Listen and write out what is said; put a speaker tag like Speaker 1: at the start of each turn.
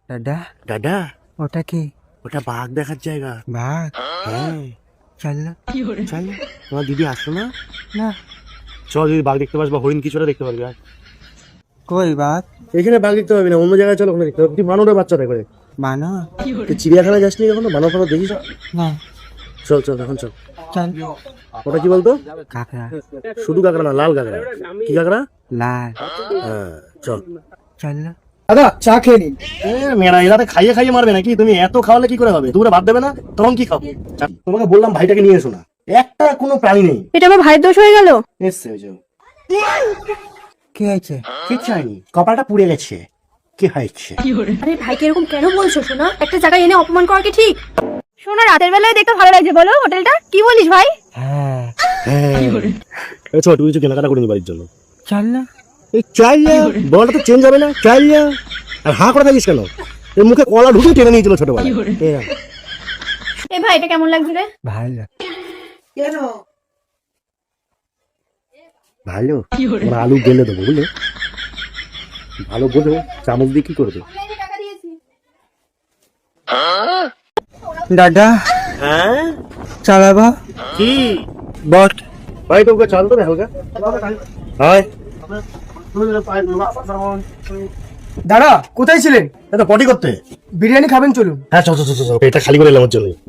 Speaker 1: দাদা
Speaker 2: দাদা
Speaker 1: ওটা কি?
Speaker 2: ওটা বাঘ দেখার জায়গা।
Speaker 1: বাঘ?
Speaker 2: হ্যাঁ
Speaker 1: চল না।
Speaker 2: চল, তোমার দিদি আসলো না?
Speaker 1: না।
Speaker 2: চল, যদি বাঘ দেখতে পাস বা হরিণ কিছুটা দেখতে পারবি। আর
Speaker 1: কই বাঘ?
Speaker 2: এখানে বাঘ দেখতে পাবি না, অন্য জায়গায় চলো, ওখানে দেখতে পাবি। তুই বানরের বাচ্চা দেখবে।
Speaker 1: বানর?
Speaker 2: তুই চিড়িয়াখানায় যাসনি এখনো? বানর ফানর দেখিস?
Speaker 1: না।
Speaker 2: চল চল, এখন চল।
Speaker 1: চল।
Speaker 2: ওটা কি বলতো?
Speaker 1: কাকড়া।
Speaker 2: শুধু কাঁকড়া না, লাল কাঁকড়া। কি কাঁকড়া?
Speaker 1: লাল।
Speaker 2: হ্যাঁ চল।
Speaker 1: চল না।
Speaker 3: দাদা চা খেয়ে নিন।
Speaker 2: মেয়েরা এরাতে খাইয়ে খাইয়ে মারবে নাকি? তুমি এত খাওয়ালে কি করে হবে? তোমরা ভাত দেবে না তখন কি খাবো? তোমাকে বললাম ভাইটাকে নিয়ে এসো না, একটা কোনো প্রাণী নেই।
Speaker 4: এটা আমার ভাইয়ের দোষ হয়ে গেল।
Speaker 2: এসছে ওই যে।
Speaker 1: কি হয়েছে?
Speaker 2: কিচ্ছু হয়নি, কপালটা পুড়ে গেছে। কি হয়েছে?
Speaker 4: আরে ভাইকে এরকম কেন বলছো সোনা? একটা জায়গায় এনে অপমান করা কি ঠিক? সোনা রাতের বেলায় দেখতে ভালো লাগছে বলো হোটেলটা? কি বলিস ভাই?
Speaker 1: হ্যাঁ।
Speaker 2: হ্যাঁ চল, তুই কিছু কেনাকাটা করে নি বাড়ির জন্য।
Speaker 1: চল না।
Speaker 2: এই চাই না, বলটা তো চেঞ্জ হবে না। চাই না, আর হাঁ করে থাকিস কেন? এর মুখে কলা ঢুকে টেনে নিয়েছিল ছোটবেলা।
Speaker 4: এ ভাই এটা কেমন লাগছে রে?
Speaker 1: ভালো।
Speaker 2: ভালো, আমরা আলু গেলে দেবো বুঝলে? ভালো বোঝো, চামচ দিয়ে কি করবে?
Speaker 1: দাদা
Speaker 2: হ্যাঁ
Speaker 1: চালাবো?
Speaker 2: কি
Speaker 1: বট।
Speaker 2: ভাই তোকে চাল তো হালকা। হাই
Speaker 3: দাদা কোথায় ছিলেন?
Speaker 2: এটা পটি করতে।
Speaker 3: বিরিয়ানি খাবেন চলুন।
Speaker 2: হ্যাঁ চল চল চল, এটা খালি করে এলাম ওর জন্য।